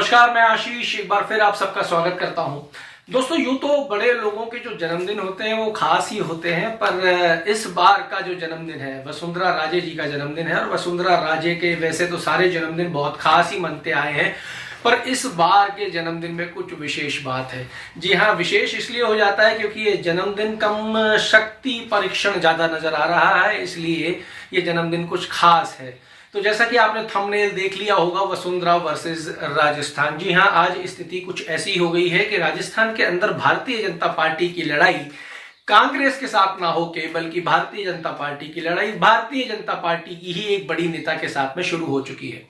नमस्कार, मैं आशीष एक बार फिर आप सबका स्वागत करता हूं। दोस्तों, यूं तो बड़े लोगों के जो जन्मदिन होते हैं वो खास ही होते हैं, पर इस बार का जो जन्मदिन है वसुंधरा राजे जी का जन्मदिन है। और वसुंधरा राजे के वैसे तो सारे जन्मदिन बहुत खास ही मनते आए हैं, पर इस बार के जन्मदिन में कुछ विशेष बात है। जी हाँ, विशेष इसलिए हो जाता है क्योंकि ये जन्मदिन कम शक्ति परीक्षण ज्यादा नजर आ रहा है, इसलिए ये जन्मदिन कुछ खास है। तो जैसा कि आपने थंबनेल देख लिया होगा, वसुंधरा वर्सेस राजस्थान। जी हाँ, आज स्थिति कुछ ऐसी हो गई है कि राजस्थान के अंदर भारतीय जनता पार्टी की लड़ाई कांग्रेस के साथ ना होके बल्कि भारतीय जनता पार्टी की लड़ाई भारतीय जनता पार्टी की ही एक बड़ी नेता के साथ में शुरू हो चुकी है।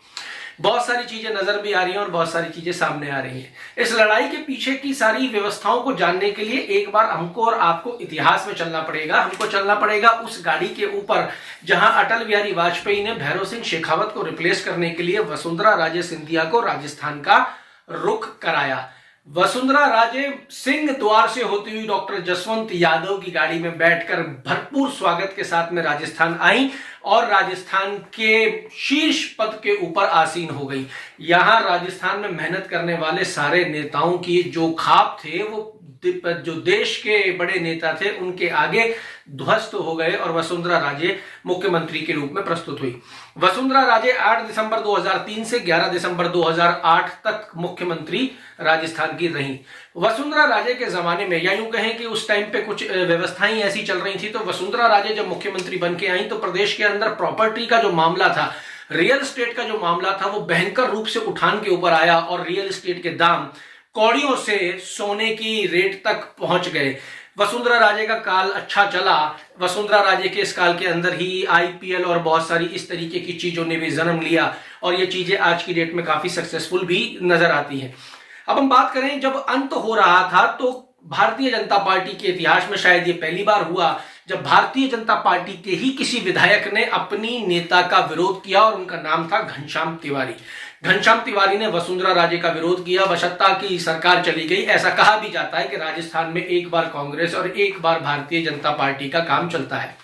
बहुत सारी चीजें नजर भी आ रही हैं और बहुत सारी चीजें सामने आ रही हैं। इस लड़ाई के पीछे की सारी व्यवस्थाओं को जानने के लिए एक बार हमको और आपको इतिहास में चलना पड़ेगा। हमको चलना पड़ेगा उस गाड़ी के ऊपर जहां अटल बिहारी वाजपेयी ने भैरव सिंह शेखावत को रिप्लेस करने के लिए वसुंधरा राजे सिंधिया को राजस्थान का रुख कराया। वसुंधरा राजे सिंह द्वार से होती हुई डॉक्टर जसवंत यादव की गाड़ी में बैठकर भरपूर स्वागत के साथ में राजस्थान आई और राजस्थान के शीर्ष पद के ऊपर आसीन हो गई। यहां राजस्थान में मेहनत करने वाले सारे नेताओं की जो खाप थे वो जो देश के बड़े नेता थे उनके आगे ध्वस्त हो गए और वसुंधरा राजे मुख्यमंत्री के रूप में प्रस्तुत हुई। वसुंधरा राजे 8 दिसंबर 2003 से 11 दिसंबर 2008 तक मुख्यमंत्री राजस्थान की रहीं। वसुंधरा राजे के जमाने में, या यूं कहें कि उस टाइम पे कुछ व्यवस्थाएं ऐसी चल रही थी, तो वसुंधरा राजे जब मुख्यमंत्री बन के आई तो प्रदेश के अंदर प्रॉपर्टी का जो मामला था, रियल एस्टेट का जो मामला था, वो भयंकर रूप से उठान के ऊपर आया और रियल एस्टेट के दाम कौड़ियों से सोने की रेट तक पहुंच गए। वसुंधरा राजे का काल अच्छा चला। वसुंधरा राजे के इस काल के अंदर ही आईपीएल और बहुत सारी इस तरीके की चीजों ने भी जन्म लिया और ये चीजें आज की डेट में काफी सक्सेसफुल भी नजर आती हैं। अब हम बात करें, जब अंत हो रहा था तो भारतीय जनता पार्टी के इतिहास में शायद ये पहली बार हुआ जब भारतीय जनता पार्टी के ही किसी विधायक ने अपनी नेता का विरोध किया और उनका नाम था घनश्याम तिवारी। घनश्याम तिवारी ने वसुंधरा राजे का विरोध किया, बशर्ता की सरकार चली गई। ऐसा कहा भी जाता है कि राजस्थान में एक बार कांग्रेस और एक बार भारतीय जनता पार्टी का काम चलता है।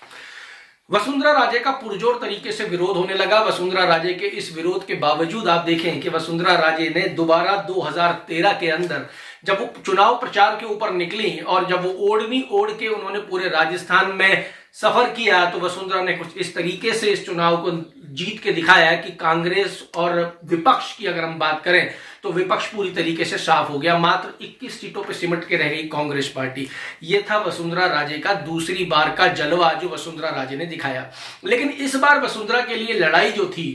वसुंधरा राजे का पुरजोर तरीके से विरोध होने लगा। वसुंधरा राजे के इस विरोध के बावजूद आप देखें कि वसुंधरा राजे ने दोबारा 2013 के अंदर जब वो चुनाव प्रचार के ऊपर निकली और जब वो ओढ़नी ओढ़ के उन्होंने पूरे राजस्थान में सफर किया, तो वसुंधरा ने कुछ इस तरीके से इस चुनाव को जीत के दिखाया कि कांग्रेस और विपक्ष की अगर हम बात करें तो विपक्ष पूरी तरीके से साफ हो गया। मात्र 21 सीटों पर सिमट के रह गई कांग्रेस पार्टी। ये था वसुंधरा राजे का दूसरी बार का जलवा जो वसुंधरा राजे ने दिखाया। लेकिन इस बार वसुंधरा के लिए लड़ाई जो थी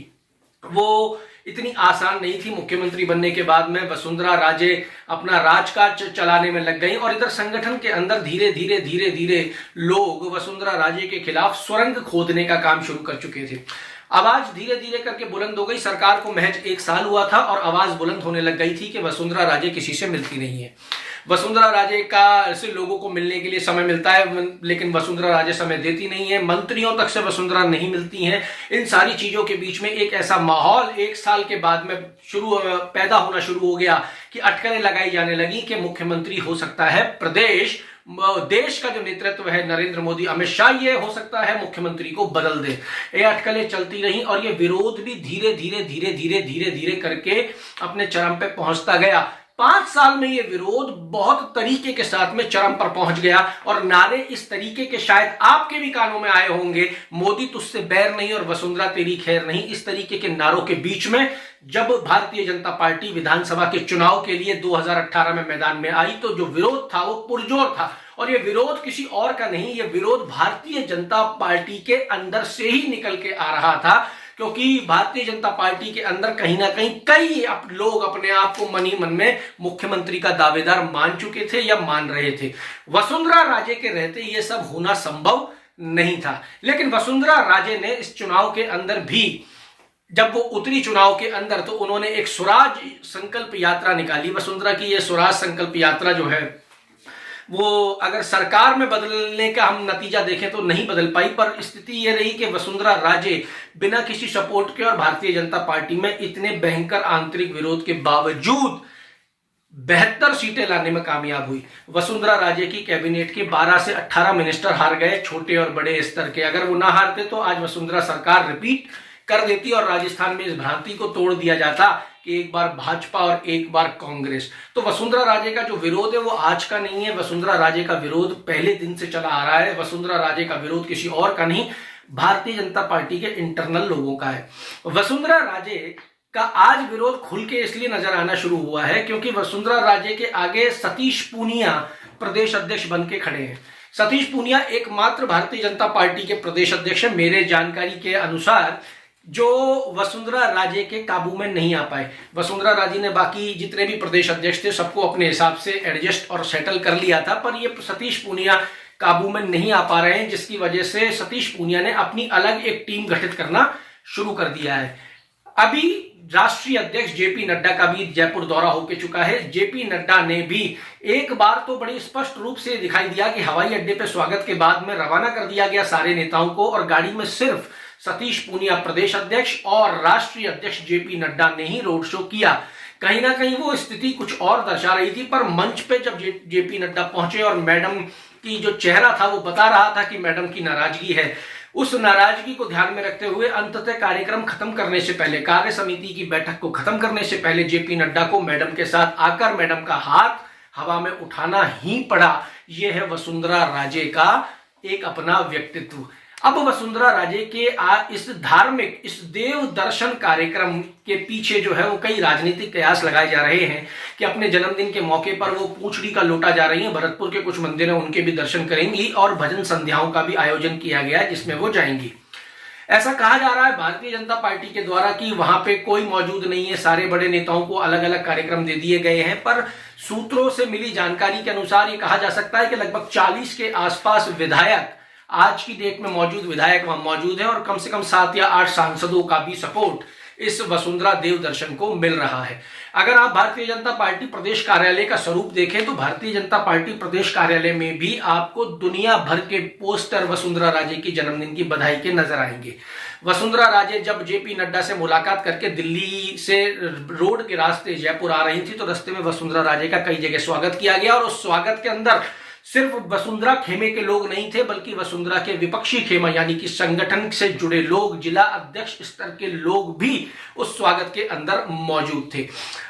वो इतनी आसान नहीं थी। मुख्यमंत्री बनने के बाद में वसुंधरा राजे अपना राजकाज चलाने में लग गई और इधर संगठन के अंदर धीरे धीरे लोग वसुंधरा राजे के खिलाफ सुरंग खोदने का काम शुरू कर चुके थे। आवाज धीरे धीरे करके बुलंद हो गई। सरकार को महज 1 साल हुआ था और आवाज बुलंद होने लग गई थी कि वसुंधरा राजे किसी से मिलती नहीं है। वसुंधरा राजे का से लोगों को मिलने के लिए समय मिलता है, लेकिन वसुंधरा राजे समय देती नहीं है। मंत्रियों तक से वसुंधरा नहीं मिलती हैं। इन सारी चीजों के बीच में एक ऐसा माहौल 1 साल के बाद में पैदा होना शुरू हो गया कि अटकलें लगाई जाने लगी कि मुख्यमंत्री हो सकता है देश का जो नेतृत्व है नरेंद्र मोदी, अमित शाह, ये हो सकता है मुख्यमंत्री को बदल दे। ये अटकलें चलती रही और ये विरोध भी धीरे धीरे करके अपने चरम पे पहुंचता गया। 5 साल में ये विरोध बहुत तरीके के साथ में चरम पर पहुंच गया और नारे इस तरीके के शायद आपके भी कानों में आए होंगे, मोदी तुझसे बैर नहीं और वसुंधरा तेरी खैर नहीं। इस तरीके के नारों के बीच में जब भारतीय जनता पार्टी विधानसभा के चुनाव के लिए 2018 में मैदान में आई तो जो विरोध था वो पुरजोर था। और ये विरोध किसी और का नहीं, ये विरोध भारतीय जनता पार्टी के अंदर से ही निकल के आ रहा था, क्योंकि भारतीय जनता पार्टी के अंदर कहीं ना कहीं कई लोग अपने आप को मन ही मन में मुख्यमंत्री का दावेदार मान चुके थे या मान रहे थे। वसुंधरा राजे के रहते ये सब होना संभव नहीं था। लेकिन वसुंधरा राजे ने इस चुनाव के अंदर भी, जब वो उतरी चुनाव के अंदर, तो उन्होंने एक स्वराज संकल्प यात्रा निकाली। वसुंधरा की ये स्वराज संकल्प यात्रा जो है वो अगर सरकार में बदलने का हम नतीजा देखें तो नहीं बदल पाई, पर स्थिति ये रही कि वसुंधरा राजे बिना किसी सपोर्ट के और भारतीय जनता पार्टी में इतने भयंकर आंतरिक विरोध के बावजूद 72 सीटें लाने में कामयाब हुई। वसुंधरा राजे की कैबिनेट के 12 से 18 मिनिस्टर हार गए, छोटे और बड़े स्तर के। अगर वो ना हारते तो आज वसुंधरा सरकार रिपीट कर देती और राजस्थान में इस भ्रांति को तोड़ दिया जाता कि एक बार भाजपा और एक बार कांग्रेस। तो वसुंधरा राजे का जो विरोध है वो आज का नहीं है, वसुंधरा राजे का विरोध पहले दिन से चला आ रहा है। वसुंधरा राजे का विरोध किसी और का नहीं, भारतीय जनता पार्टी के इंटरनल लोगों का है। वसुंधरा राजे का आज विरोध खुल के इसलिए नजर आना शुरू हुआ है क्योंकि वसुंधरा राजे के आगे सतीश पूनिया प्रदेश अध्यक्ष बन के खड़े हैं। सतीश पूनिया एकमात्र भारतीय जनता पार्टी के प्रदेश अध्यक्ष है मेरे जानकारी के अनुसार, जो वसुंधरा राजे के काबू में नहीं आ पाए। वसुंधरा राजे ने बाकी जितने भी प्रदेश अध्यक्ष थे सबको अपने हिसाब से एडजस्ट और सेटल कर लिया था, पर ये सतीश पूनिया काबू में नहीं आ पा रहे हैं, जिसकी वजह से सतीश पूनिया ने अपनी अलग एक टीम गठित करना शुरू कर दिया है। अभी राष्ट्रीय अध्यक्ष जेपी नड्डा का भी जयपुर दौरा होकर चुका है। जेपी नड्डा ने भी एक बार तो बड़ी स्पष्ट रूप से दिखाई दिया कि हवाई अड्डे पर स्वागत के बाद में रवाना कर दिया गया सारे नेताओं को, और गाड़ी में सिर्फ सतीश पूनिया प्रदेश अध्यक्ष और राष्ट्रीय अध्यक्ष जेपी नड्डा ने ही रोड शो किया। कहीं ना कहीं वो स्थिति कुछ और दर्शा रही थी, पर मंच पे जब जेपी नड्डा पहुंचे और मैडम की जो चेहरा था वो बता रहा था कि मैडम की नाराजगी है, उस नाराजगी को ध्यान में रखते हुए अंततः कार्यक्रम खत्म करने से पहले, कार्य समिति की बैठक को खत्म करने से पहले जेपी नड्डा को मैडम के साथ आकर मैडम का हाथ हवा में उठाना ही पड़ा। यह है वसुंधरा राजे का एक अपना व्यक्तित्व। अब वसुंधरा राजे के इस धार्मिक, इस देव दर्शन कार्यक्रम के पीछे जो है वो कई राजनीतिक कयास लगाए जा रहे हैं कि अपने जन्मदिन के मौके पर वो पूंछड़ी का लोटा जा रही हैं। भरतपुर के कुछ मंदिर हैं उनके भी दर्शन करेंगी और भजन संध्याओं का भी आयोजन किया गया है जिसमें वो जाएंगी। ऐसा कहा जा रहा है भारतीय जनता पार्टी के द्वारा कि वहां पे कोई मौजूद नहीं है, सारे बड़े नेताओं को अलग अलग कार्यक्रम दे दिए गए हैं, पर सूत्रों से मिली जानकारी के अनुसार ये कहा जा सकता है कि लगभग 40 के आसपास विधायक, आज की डेट में मौजूद विधायक वहां मौजूद हैं और कम से कम 7 या 8 सांसदों का भी सपोर्ट इस वसुंधरा देव दर्शन को मिल रहा है। अगर आप भारतीय जनता पार्टी प्रदेश कार्यालय का स्वरूप देखें तो भारतीय जनता पार्टी प्रदेश कार्यालय में भी आपको दुनिया भर के पोस्टर वसुंधरा राजे की जन्मदिन की बधाई के नजर आएंगे। वसुंधरा राजे जब जेपी नड्डा से मुलाकात करके दिल्ली से रोड के रास्ते जयपुर आ रही थी तो रास्ते में वसुंधरा राजे का कई जगह स्वागत किया गया और उस स्वागत के अंदर सिर्फ वसुंधरा खेमे के लोग नहीं थे बल्कि वसुंधरा के विपक्षी खेमा यानी कि संगठन से जुड़े लोग, जिला अध्यक्ष स्तर के लोग भी उस स्वागत के अंदर मौजूद थे।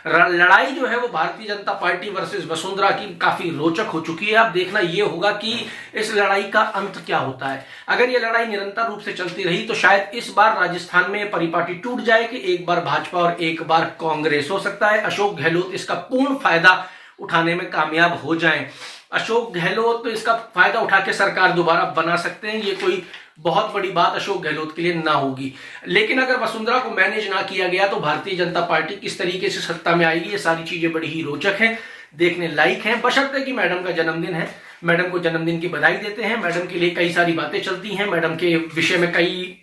लड़ाई जो है वो भारतीय जनता पार्टी वर्सेस वसुंधरा की काफी रोचक हो चुकी है। अब देखना यह होगा कि इस लड़ाई का अंत क्या होता है। अगर यह लड़ाई निरंतर रूप से चलती रही तो शायद इस बार राजस्थान में परिपाटी टूट जाए कि एक बार भाजपा और एक बार कांग्रेस। हो सकता है अशोक गहलोत इसका पूर्ण फायदा उठाने में कामयाब हो जाएं। अशोक गहलोत तो इसका फायदा उठा के सरकार दोबारा बना सकते हैं, ये कोई बहुत बड़ी बात अशोक गहलोत के लिए ना होगी। लेकिन अगर वसुंधरा को मैनेज ना किया गया तो भारतीय जनता पार्टी किस तरीके से सत्ता में आएगी, ये सारी चीजें बड़ी ही रोचक हैं, देखने लायक हैं। बशर्ते कि मैडम का जन्मदिन है, मैडम को जन्मदिन की बधाई देते हैं। मैडम के लिए कई सारी बातें चलती हैं, मैडम के विषय में कई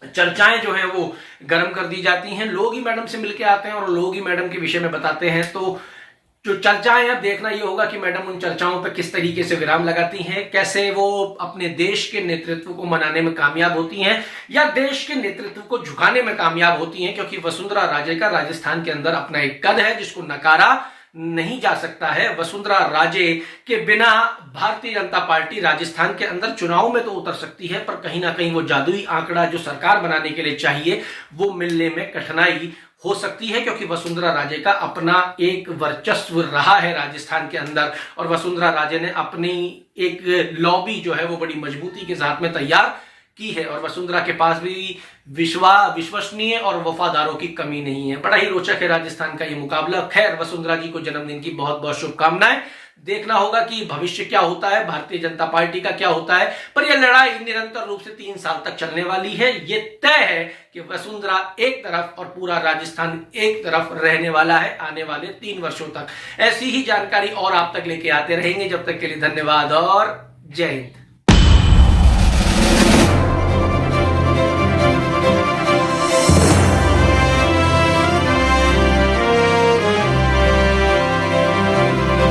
चर्चाएं जो है वो गर्म कर दी जाती हैं। लोग ही मैडम से मिलके आते हैं और लोग ही मैडम के विषय में बताते हैं। तो जो चर्चाएं अब देखना ये होगा कि मैडम उन चर्चाओं पर किस तरीके से विराम लगाती हैं, कैसे वो अपने देश के नेतृत्व को मनाने में कामयाब होती हैं या देश के नेतृत्व को झुकाने में कामयाब होती हैं। क्योंकि वसुंधरा राजे का राजस्थान के अंदर अपना एक कद है जिसको नकारा नहीं जा सकता है। वसुंधरा राजे के बिना भारतीय जनता पार्टी राजस्थान के अंदर चुनाव में तो उतर सकती है, पर कहीं ना कहीं वो जादुई आंकड़ा जो सरकार बनाने के लिए चाहिए वो मिलने में कठिनाई हो सकती है। क्योंकि वसुंधरा राजे का अपना एक वर्चस्व रहा है राजस्थान के अंदर और वसुंधरा राजे ने अपनी एक लॉबी जो है वो बड़ी मजबूती के साथ में तैयार की है और वसुंधरा के पास भी विश्वसनीय और वफादारों की कमी नहीं है। बड़ा ही रोचक है राजस्थान का ये मुकाबला। खैर, वसुंधरा जी को जन्मदिन की बहुत बहुत शुभकामनाएं। देखना होगा कि भविष्य क्या होता है, भारतीय जनता पार्टी का क्या होता है, पर यह लड़ाई निरंतर रूप से 3 साल तक चलने वाली है। ये तय है कि वसुंधरा एक तरफ और पूरा राजस्थान एक तरफ रहने वाला है आने वाले 3 वर्षों तक। ऐसी ही जानकारी और आप तक लेके आते रहेंगे। जब तक के लिए धन्यवाद और जय हिंद।